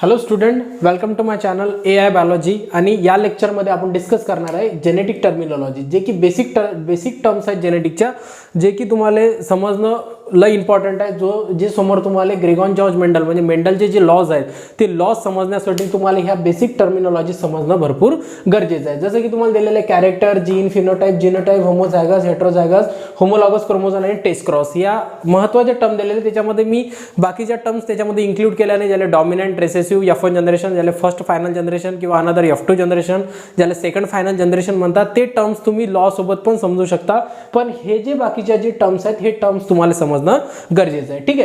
Hello student, welcome to my channel AI biology. आणि या लेक्चरमध्ये आपण डिस्कस करणार आहे जेनेटिक टर्मिनॉलॉजी, जे की बेसिक टर्म्स आहेत जेनेटिकच्या, जे की तुम्हाला समजणं लय इम्पॉर्टंट आहे. जे समोर तुम्हाला ग्रेगॉन जॉर्ज मेंडल म्हणजे मेंडलचे जे लॉज आहेत ते लॉज समजण्यासाठी तुम्हाला ह्या बेसिक टर्मिनॉलॉजी समजणं भरपूर गरजेचं आहे. जसं की तुम्हाला दिलेले character, gene, phenotype, genotype, homozygous, heterozygous, homologous chromosome आणि टेस्ट क्रॉस या महत्त्वाचे टर्म दिलेले. त्याच्यामध्ये मी बाकीच्या टर्म्स त्याच्यामध्ये इन्क्लूड केल्या नाही, ज्याला डॉमिनंट रिसेसिव्ह F1 जनरेशन, ज्याला फर्स्ट फायनल जनरेशन किंवा अनदर F2 जनरेशन, ज्याला सेकंड फायनल जनरेशन म्हणतात. ते टर्म्स तुम्ही लॉ सोबत पण समजू शकता, पण हे जे बाकीचे जे टर्म्स आहेत हे टर्म्स तुम्हाला समजणं गरजेचं आहे. ठीक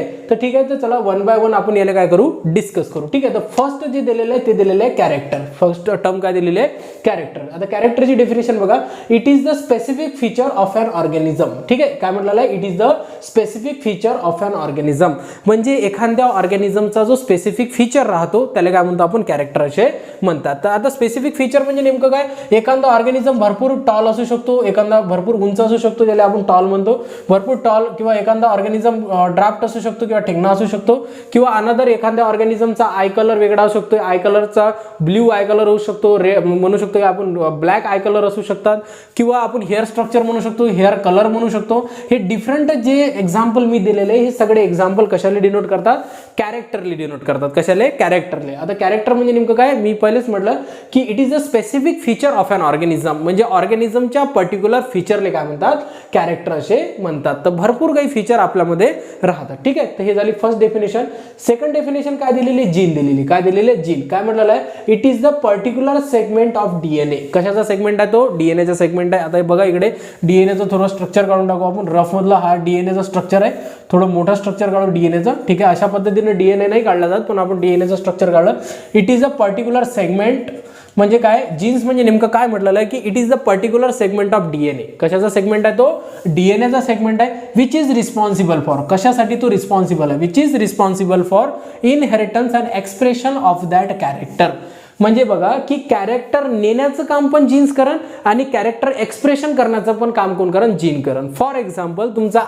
आहे, तर चला वन बाय वन आपण याला काय करू, डिस्कस करू. ठीक आहे, तर फर्स्ट जे दिलेलं आहे ते दिलेलं आहे कॅरेक्टर. फर्स्ट टर्म काय दिलेली आहे, कॅरेक्टर. आता कॅरेक्टरची डेफिनेशन बघा, it is the specific feature of an organism. ठीक आहे, काय म्हटलेलं आहे, it is the specific feature of an organism. म्हणजे एखाद्या ऑर्गॅनिझमचा जो स्पेसिफिक फीचर राहतो त्याला काय म्हणतो आपण, कॅरेक्टर असे म्हणतात. तर आता स्पेसिफिक फीचर म्हणजे नेमकं काय, एखादा ऑर्गॅनिझम भरपूर टॉल असू शकतो, एखादा भरपूर उंच असू शकतो, ज्याला आपण टॉल म्हणतो, भरपूर टॉल, किंवा एखादा ऑर्गॅनिझम ड्राफ्ट असू शकतो किंवा ठेंगणा असू शकतो, किंवा अनदर एखाद्या ऑर्गॅनिझमचा आय कलर वेगळा असू शकतो, आय कलरचा ब्ल्यू आय कलर होऊ शकतो, म्हणू शकतो की आपण ब्लॅक आय कलर असू शकतात, किंवा आपण हेअर स्ट्रक्चर म्हणू शकतो, हेअर कलर म्हणू शकतो. हे डिफरंट जे एक्झाम्पल मी दिलेले हे सगळे एक्झाम्पल कशाला डिनोट करतात, कॅरेक्टरली डिनोट करतात. कशाला, कॅरेक्टरले. आता कॅरेक्टर म्हणजे नेमकं काय, मी पहिलेच म्हटलं की it is a specific feature of an organism. म्हणजे ऑर्गॅनिझमच्या पर्टिक्युलर फीचरले काय म्हणतात, कॅरेक्टर असे म्हणतात. तर भरपूर काही फीचर आपल्यामध्ये राहतात. ठीक आहे, तर हे झाली फर्स्ट डेफिनेशन. सेकंड डेफिनेशन काय दिलेली, जीन दिलेली. काय दिलेले, जीन. काय म्हटलेलं आहे, it is the particular segment of DNA. कशाचा सेगमेंट आहे तो, DNA चा सेगमेंट आहे. आता बघा इकडे DNAचं थोडं स्ट्रक्चर काढून टाकू आपण. रफ मधला हा DNAचा स्ट्रक्चर आहे, थोडं मोठं स्ट्रक्चर काढू DNAचं. ठीक आहे, अशा पद्धतीने DNA नाही काढला जात, पण आपण DNAचं स्ट्रक्चर काढलं. It is a particular segment. म्हणजे काय, जीन्स म्हणजे नेमकं काय म्हटलेलं आहे की it is the particular segment of DNA. कशाचा सेगमेंट आहे तो, DNAचा सेगमेंट आहे. विच इज रिस्पॉन्सिबल फॉर, कशासाठी तो रिस्पॉन्सिबल आहे, which is responsible for inheritance and expression of that character. म्हणजे बघा की कॅरेक्टर नेण्याचं काम पण जीन्स करण आणि कॅरेक्टर एक्सप्रेशन करण्याचं पण काम कोण करण, जीन करण. फॉर एक्झाम्पल, तुमचा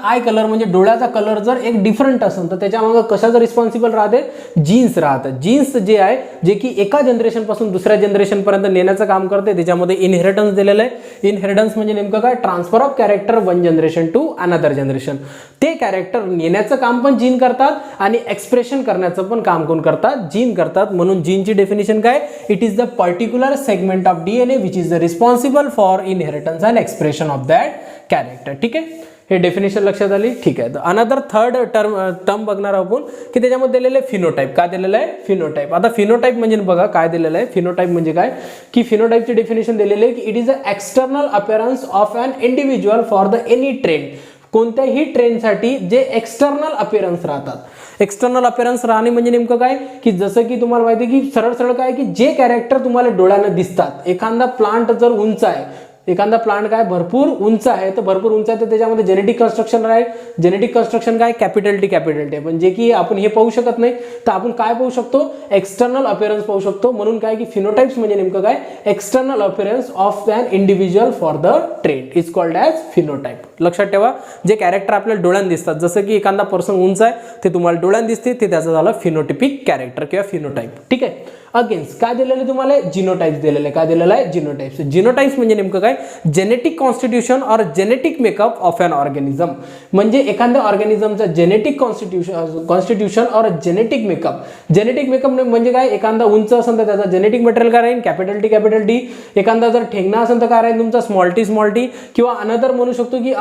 आय कलर म्हणजे डोळ्याचा कलर जर एक डिफरंट असेल तर त्याच्यामागे कशाचं रिस्पॉन्सिबल राहते, जीन्स राहतात. जीन्स जे आहे जे की एका जनरेशन पासून दुसऱ्या जनरेशन पर्यंत नेण्याचं काम करते, त्याच्यामध्ये इनहेरिटन्स दिलेलं आहे. इनहेरिटन्स म्हणजे नेमकं काय, transfer of character one generation to another generation. ते कॅरेक्टर नेण्याचं काम पण जीन करतात आणि एक्सप्रेशन करण्याचं पण काम कोण करतात, जीन करतात. म्हणून जीनची डेफिनेशन काय, it is the particular segment of DNA which is the responsible for inheritance and expression of that character. ठीक आहे, हे डेफिनेशन लक्षात आली. ठीक आहे, तर अनदर थर्ड टर्म बघणार आपण की त्याच्यामध्ये दिलेलं आहे फिनोटाइप. काय दिलेलं आहे, फिनोटाइप. आता फिनोटाइप म्हणजे बघा काय दिलेलं आहे, फिनोटाइप म्हणजे काय की फिनोटाइपची डेफिनेशन दिलेली आहे की it is a external appearance of an individual for the any trend. कोणत्याही ट्रेंडसाठी जे एक्सटर्नल अपीअरन्स राहतात. एक्सटर्नल अपीअरन्स राहणे म्हणजे नेमकं काय की जसं की तुम्हाला माहिती आहे की सरळ काय की जे कॅरेक्टर तुम्हाला डोळ्यानं दिसतात. एखादा प्लांट जर उंच आहे, एखादा प्लांट काय भरपूर उंच आहे, तर भरपूर उंच आहे तर त्याच्यामध्ये जेनेटिक कन्स्ट्रक्शन आहे. जेनेटिक कन्स्ट्रक्शन काय, कॅपिटल टी आहे. पण जे की आपण हे पाहू शकत नाही, तर आपण काय पाहू शकतो, एक्सटर्नल अपीअरन्स पाहू शकतो. म्हणून काय की फिनोटाइप्स म्हणजे नेमकं काय, external appearance of an individual for the trend is called as phenotype. लक्षात ठेवा, जे कॅरेक्टर आपल्याला डोळ्यानं दिसतात, जसं की एखादा पर्सन उंच आहे ते तुम्हाला डोळ्यानं दिसते, ते त्याचं झालं फिनोटिपिक कॅरेक्टर किंवा फिनोटाइप. ठीक आहे, अगेन्स्ट काय दिलेलं आहे तुम्हाला, जिनोटाइप्स दिलेले. काय दिलेलं आहे, जिनोटाइप्स. जिनोटाइप्स म्हणजे नेमकं काय, जेनेटिक कॉन्स्टिट्यूशन और genetic makeup of an organism. म्हणजे एखाद्या ऑर्गॅनिझमचा जेनेटिक कॉन्स्टिट्यूशन और जेनेटिक मेकअप. जेनेटिक मेकअप म्हणजे काय, एखादा उंच असेल तर त्याचा जेनेटिक मटेरियल काय राहील, कॅपिटल टी. एखादा जर ठेंगणा असेल तर काय राहील तुमचा स्मॉल टी. किंवा अनदर म्हणू शकतो की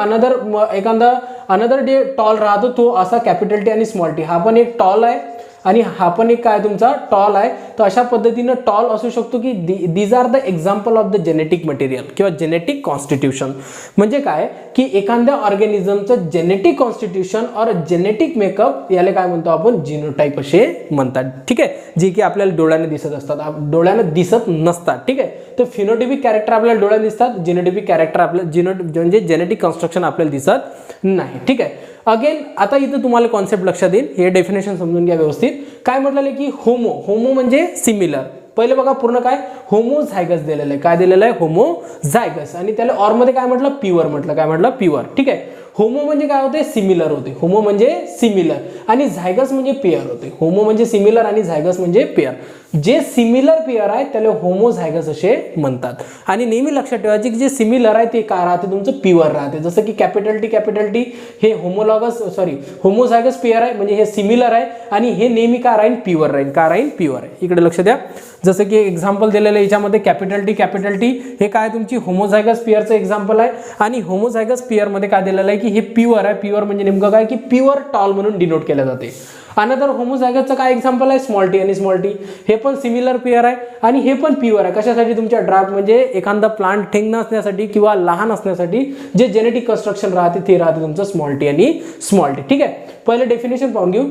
अनदर डे टॉल राहतो तो असा कॅपिटल टी आणि स्मॉल टी. हा पण एक टॉल आहे आणि हा पण एक काय तुमचा टॉल आहे. तर अशा पद्धतीनं टॉल असू शकतो की these are the example of the genetic material किंवा जेनेटिक कॉन्स्टिट्यूशन. म्हणजे काय की एखाद्या ऑर्गॅनिझमचं जेनेटिक कॉन्स्टिट्यूशन और जेनेटिक मेकअप याला काय म्हणतो आपण, जिनोटाइप असे म्हणतात. ठीक आहे, जे की आपल्याला डोळ्याने दिसत असतात, डोळ्याने दिसत नसतात. ठीक आहे, तर फिनोटिपिक कॅरेक्टर आपल्याला डोळ्याने दिसतात, जिनोटिपिक कॅरेक्टर आपल्याला म्हणजे जेनेटिक कन्स्ट्रक्शन आपल्याला दिसत नाही. ठीक आहे, अगेन आता इथं तुम्हाला कॉन्सेप्ट लक्षात येईल, हे डेफिनेशन समजून घ्या व्यवस्थित. काय म्हटलेलं आहे की होमो म्हणजे सिमिलर. पहिले बघा पूर्ण काय, होमोझायगस दिलेलं आहे. काय दिलेलं आहे, होमोझायगस. आणि त्याला ऑर मध्ये काय म्हटलं, प्युअर म्हटलं. काय म्हटलं, प्युअर. ठीक आहे, होमो म्हणजे काय होते, सिमिलर होते, होमो म्हणजे सिमिलर, आणि झायगस म्हणजे पेअर होते. होमो म्हणजे सिमिलर आणि झायगस म्हणजे पेअर. जे सिमिलर पेअर आहे त्याला होमोझायगस असे म्हणतात. आणि नेहमी लक्षात ठेवायचे की जे सिमिलर आहे ते काय राहते, तुमचं प्युअर राहते. जसं की कॅपिटल टी हे होमोझायगस पेअर आहे, म्हणजे हे सिमिलर आहे, आणि हे नेहमी काय राहील, प्युअर राहील. काय राहील, प्युअर आहे. इकडे लक्ष द्या. जसं की एक्झाम्पल दिलेलं आहे याच्यामध्ये कॅपिटल टी हे काय तुमची होमोझायगस पेअरचं एक्झाम्पल आहे. आणि होमोझायगस पेअर मध्ये काय दिलेलं आहे की हे प्युअर आहे. प्युअर म्हणजे नेमकं काय की प्युअर टॉल म्हणून डिनोट केलं जाते. अनदर होमोझायगसचं काय एक्झाम्पल आहे, स्मॉल टी आणि स्मॉल टी. हे पण सिमिलर पेअर आहे आणि हे पण प्युअर आहे. कशासाठी, तुमच्या ड्राफ्ट म्हणजे एखादा प्लांट ठेंग नसण्यासाठी किंवा लहान असण्यासाठी जे जेनेटिक कन्स्ट्रक्शन राहते ते राहते तुमचं स्मॉल टी आणि स्मॉल टी. ठीक आहे, पहिले डेफिनेशन पाहून घेऊ.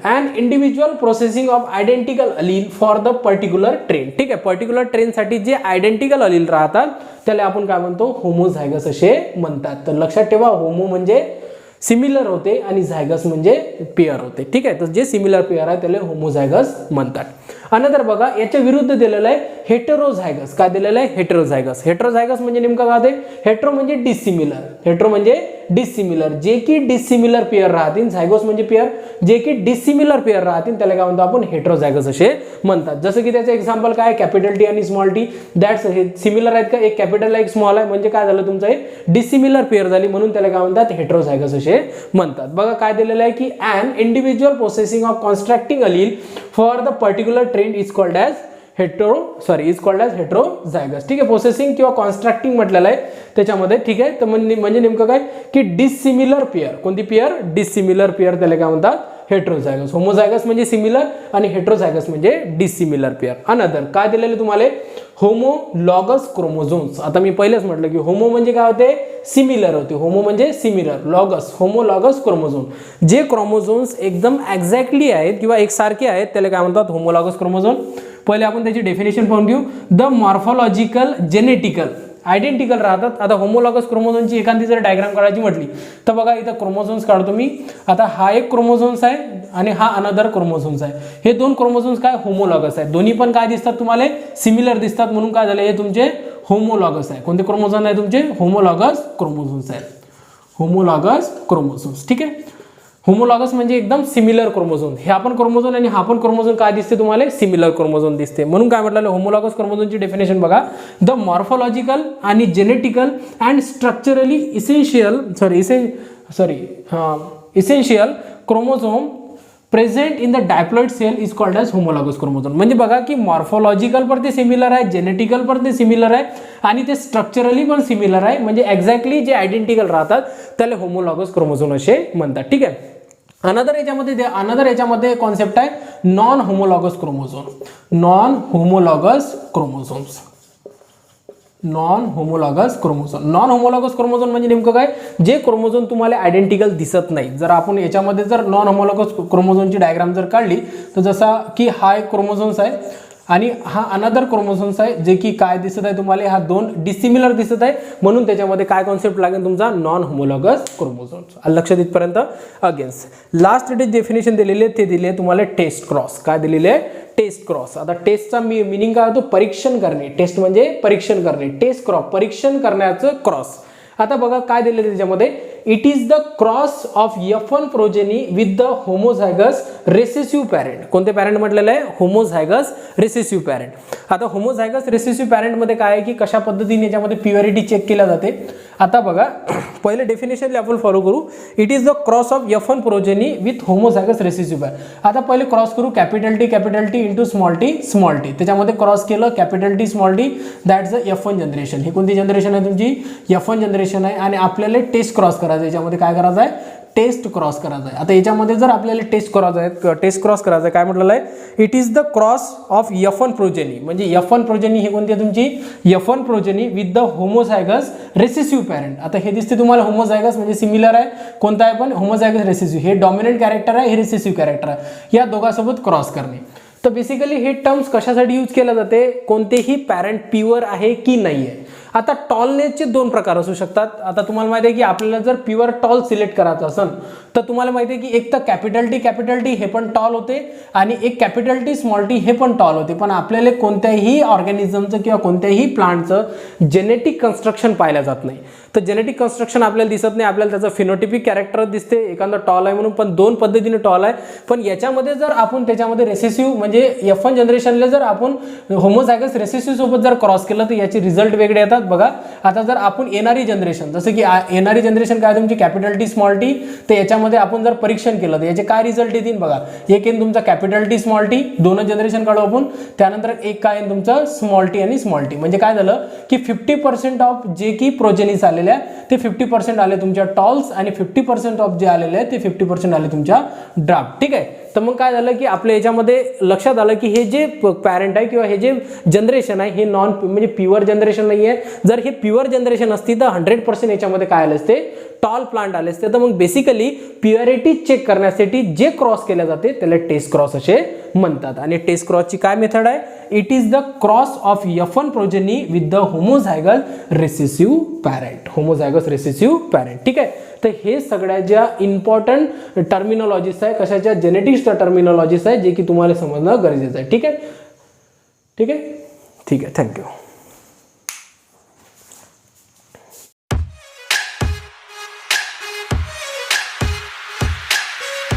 an individual processing of identical allele for the particular train. ठीक आहे, पर्टिक्युलर ट्रेन साठी जे आयडेंटिकल अलील राहतात त्याला आपण काय म्हणतो, होमोझायगस असे म्हणतात. तर लक्षात ठेवा, होमो म्हणजे सिमिलर होते आणि झायगस म्हणजे पेअर होते. ठीक आहे, तर जे सिमिलर पेअर आहे त्याला होमोझायगस म्हणतात. अनंतर बघा याच्या विरुद्ध दिलेलं आहे हेटेरोझायगस. काय दिलेलं आहे, हेटेरोझायगस. हेटेरोझायगस म्हणजे नेमकं काय होते, हेटेरो म्हणजे डिसिमिलर, हेटेरो म्हणजे डिसिमिलर, जे की डिसिमिलर पेअर राहतील. झायगोस म्हणजे पेअर, जे की डिसिमिलर पेअर राहतील त्याला काय म्हणतो आपण, हेटेरोझायगस असे म्हणतात. जसं की त्याचं एक्झाम्पल काय, कॅपिटल टी आणि स्मॉल टी, दॅट्स हे सिमिलर आहेत का, एक कॅपिटल एक स्मॉल आहे, म्हणजे काय झालं तुमचं हे डिसिमिलर पेअर झाली, म्हणून त्याला काय म्हणतात, हेटेरोझायगस असे म्हणतात. बघा काय दिलेलं आहे की an individual possessing of constructing allele for the particular trait is called as heterozygous. ठीक आहे, प्रोसेसिंग किंवा कॉन्स्ट्रक्टिंग म्हटलेलं आहे त्याच्यामध्ये. ठीक आहे, तर म्हणजे नेमकं काय की डिसिमिलर पेअर, कोणती पेअर, डिसिमिलर पेअर, त्याला काय म्हणतात, हेटेरोझायगस. होमोझायगस म्हणजे सिमिलर आणि हेटेरोझायगस म्हणजे डिसिमिलर पेअर. अनदर काय दिलेले तुम्हाला, होमोलॉगस क्रोमोझोम्स. आता मी पहिलेच म्हटलं की होमो म्हणजे काय होते, सिमिलर होते, होमो म्हणजे सिमिलर, लॉगस होमोलॉगस क्रोमोझोम. जे क्रोमोझोम्स एकदम एक्झॅक्टली आहेत किंवा एकसारखे आहेत त्याला काय म्हणतात, होमोलॉगस क्रोमोझोम. पहिले आपण त्याची डेफिनेशन पाहून घेऊ. द मॉर्फोलॉजिकल जेनेटिकल आयडेंटिकल राहतात. आता होमोलॉगस क्रोमोझोमची एखादी जर डायग्राम काढायची म्हटली तर बघा इथं क्रोमोझोम्स काढतो मी. आता हा एक क्रोमोझोम्स आहे आणि हा अनदर क्रोमोझोम्स आहे. हे दोन क्रोमोझोम्स काय होमोलॉगस आहेत, दोन्ही पण काय दिसतात तुम्हाला, सिमिलर दिसतात, म्हणून काय झाले हे तुमचे होमोलॉगस आहे. कोणते क्रोमोझोम आहे तुमचे, होमोलॉगस क्रोमोझोम्स आहेत, होमोलॉगस क्रोमोझोम्स. ठीक आहे, होमोलॉगस म्हणजे एकदम सिमिलर क्रोमोझोम. हे आपण क्रोमोझोम आणि हा पण क्रोमोझोम काय दिसते तुम्हाला, सिमिलर क्रोमोझोम दिसते, म्हणून काय म्हटलं होमोलॉगस क्रोमोझोमची डेफिनेशन बघा. द मॉर्फोलॉजिकल आणि genetical and structurally essential chromosome present in the diploid cell is called as homologous chromosome. म्हणजे बघा की मॉर्फोलॉजिकल पण ते सिमिलर आहे, जेनेटिकल पण ते सिमिलर आहे आणि ते स्ट्रक्चरली पण सिमिलर आहे, म्हणजे एक्झॅक्टली जे आयडेंटिकल राहतात त्याला होमोलॉगस क्रोमोझोम असे म्हणतात. ठीक आहे, अनदर याच्यामध्ये कॉन्सेप्ट आहे non homologous chromosome. Non homologous chromosomes, non homologous chromosome म्हणजे नेमकं काय, जे क्रोमोझोम तुम्हाला आयडेंटिकल दिसत नाही. जर आपण याच्यामध्ये जर नॉन होमोलॉगस क्रोमोझोमची डायग्राम जर काढली तर जसा की हा एक क्रोमोझोम्स आहे आणि हा अनदर क्रोमोझोम्स आहे, जे की काय दिसत आहे तुम्हाला, हा दोन डिसिमिलर दिसत आहे, म्हणून त्याच्यामध्ये काय कॉन्सेप्ट लागेल तुमचा, नॉन होमोलॉगस क्रोमोझोम्स. लक्षात इथपर्यंत. अगेन्स्ट लास्ट डेफिनेशन दिलेले ते दिले तुम्हाला टेस्ट क्रॉस. काय दिलेले, टेस्ट क्रॉस. आता टेस्टचा मिनिंग काय होतो, परीक्षण करणे. टेस्ट म्हणजे परीक्षण करणे, टेस्ट क्रॉस परीक्षण करण्याचं क्रॉस. आता बघा काय दिलेलं त्याच्यामध्ये, it is the cross of F1 progeny with the homozygous recessive parent. कोणते पॅरेंट म्हटलेलं आहे, होमोझायगस रेसेसिव्ह पॅरेंट. आता होमोझायगस रेसेसिव्ह पॅरेंट मध्ये काय आहे की कशा पद्धतीने याच्यामध्ये प्युरिटी चेक केल्या जाते. आता बघा पहिले डेफिनेशन आपण फॉलो करू. It is the cross of F1 progeny with homozygous recessive parent. आता पहिले क्रॉस करू, capital T into small T. त्याच्यामध्ये क्रॉस केलं capital T small T, that's the F1 generation. ही कोणती जनरेशन आहे तुमची, F1 जनरेशन आहे. आणि आपल्याला टेस्ट क्रॉस करायचं, याच्यामध्ये काय करायचं आहे, टेस्ट क्रॉस करायचा आहे. आता याच्यामध्ये जर आपल्याला टेस्ट करायचं आहे काय म्हटलेलं आहे, it is the cross of F1 progeny. म्हणजे F1 प्रोजेनी हे कोणती आहे तुमची, F1 progeny with the homozygous recessive parent. आता हे दिसते तुम्हाला होमोझायगस म्हणजे सिमिलर आहे, कोणता आहे पण होमोझायगस रेसेसिव्ह. हे डॉमिनंट कॅरेक्टर आहे, हे रेसेसिव्ह कॅरेक्टर आहे, या दोघांसोबत क्रॉस करणे. तर बेसिकली हे टर्म्स कशासाठी यूज केले जाते, कोणतेही पॅरेंट प्युअर आहे की नाही आहे. आता टॉलनेसचे दोन प्रकार असू शकतात. आता तुम्हाला माहिती आहे की आपल्याला जर प्युअर टॉल सिलेक्ट करायचं असेल तर तुम्हाला माहिती आहे की एक तर कॅपिटल टी हे पण टॉल होते आणि एक कॅपिटल टी स्मॉल टी हे पण टॉल होते. पण आपल्याला कोणत्याही ऑर्गॅनिझमचं किंवा कोणत्याही प्लांटचं जेनेटिक कन्स्ट्रक्शन पाहिलं जात नाही. तर जेनेटिक कन्स्ट्रक्शन आपल्याला दिसत नाही, आपल्याला त्याचं फिनोटिपिक कॅरेक्टर दिसते, एखादा टॉल आहे म्हणून, पण दोन पद्धतीने टॉल आहे. पण याच्यामध्ये जर आपण त्याच्यामध्ये रेसेसिव्ह म्हणजे F1 जनरेशनला जर आपण होमोझायगस रेसेसिव्ह सोबत जर क्रॉस केलं तर याचे रिझल्ट वेगळे येतात. बघा आता जर आपण येणारी जनरेशन, जसं की येणारी जनरेशन काय तुमची कॅपिटल टी स्मॉल टी, तर याच्यामध्ये आपण जर परीक्षण केलं तर याचे काय रिझल्ट येतील बघा. एक येईल तुमचा कॅपिटल टी स्मॉल टी, दोनच जनरेशन काढू आपण. त्यानंतर एक काय येईल तुमचं स्मॉल टी आणि स्मॉल टी. म्हणजे काय झालं की 50% ऑफ जे की प्रोजेनिस आलेले आहे ते 50% आले तुमच्या टॉल्स आणि 50% ऑफ जे आलेले आहे ते 50% आले तुमच्या ड्राफ्ट. ठीक आहे. तर मग काय झालं की आपल्या याच्यामध्ये लक्षात आलं की हे जे पॅरेंट आहे किंवा हे जे जनरेशन आहे हे नॉन म्हणजे प्युअर जनरेशन नाही आहे. जर हे प्युअर जनरेशन असती तर 100% याच्यामध्ये काय आले असते, टॉल प्लांट आले असते. तर मग बेसिकली प्युअरिटी चेक करण्यासाठी जे क्रॉस केले जाते त्याला टेस्ट क्रॉस असे म्हणतात. आणि टेस्ट क्रॉसची काय मेथड आहे, it is the cross of F1 progeny with the homozygous recessive parent. Homozygous recessive parent. ठीक आहे. तर हे सगळ्या ज्या इम्पॉर्टंट टर्मिनॉलॉजीज आहे, कशाच्या जेनेटिक्सच्या टर्मिनॉलॉजीज आहे जे की तुम्हाला समजणं गरजेचं आहे. ठीक आहे. ठीक आहे. ठीक आहे. थँक्यू.